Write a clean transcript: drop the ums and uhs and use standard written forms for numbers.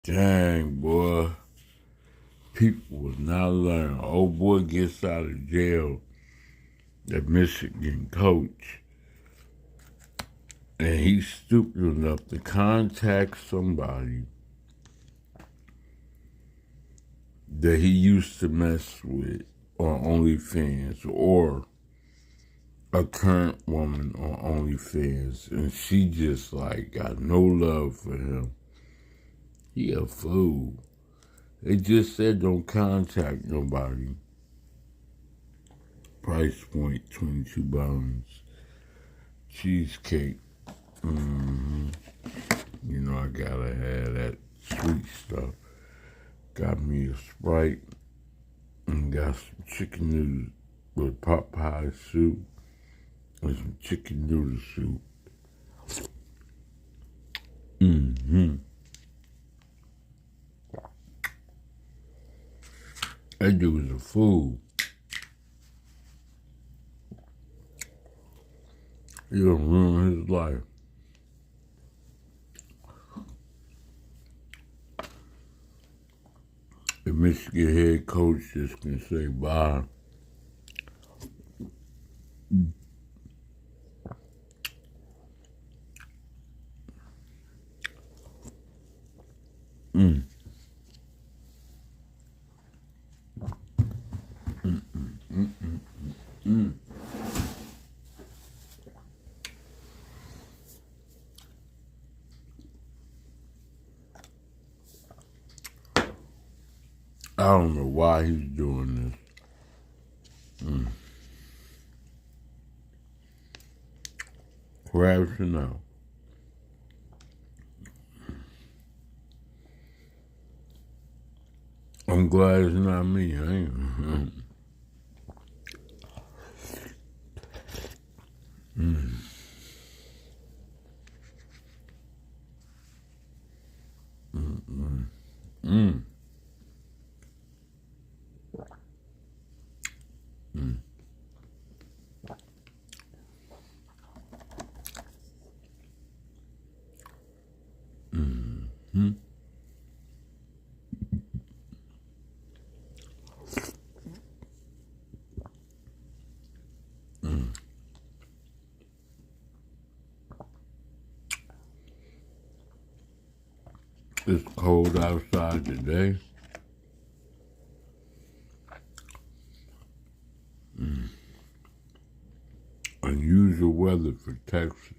Dang, boy. People will not learn. Old boy gets out of jail, the Michigan coach, and he's stupid enough to contact somebody that he used to mess with on OnlyFans or a current woman on OnlyFans, and she just like got no love for him. He a fool. They just said don't contact nobody. Price point $22. Cheesecake. You know I gotta have that sweet stuff. Got me a Sprite and got some chicken noodles with pot pie soup and some chicken noodle soup. That dude was a fool. He gonna ruin his life. The Michigan head coach just can say bye. I don't know why he's doing this. Crashing out. I'm glad it's not me. I ain't. It's cold outside today. Unusual weather for Texas.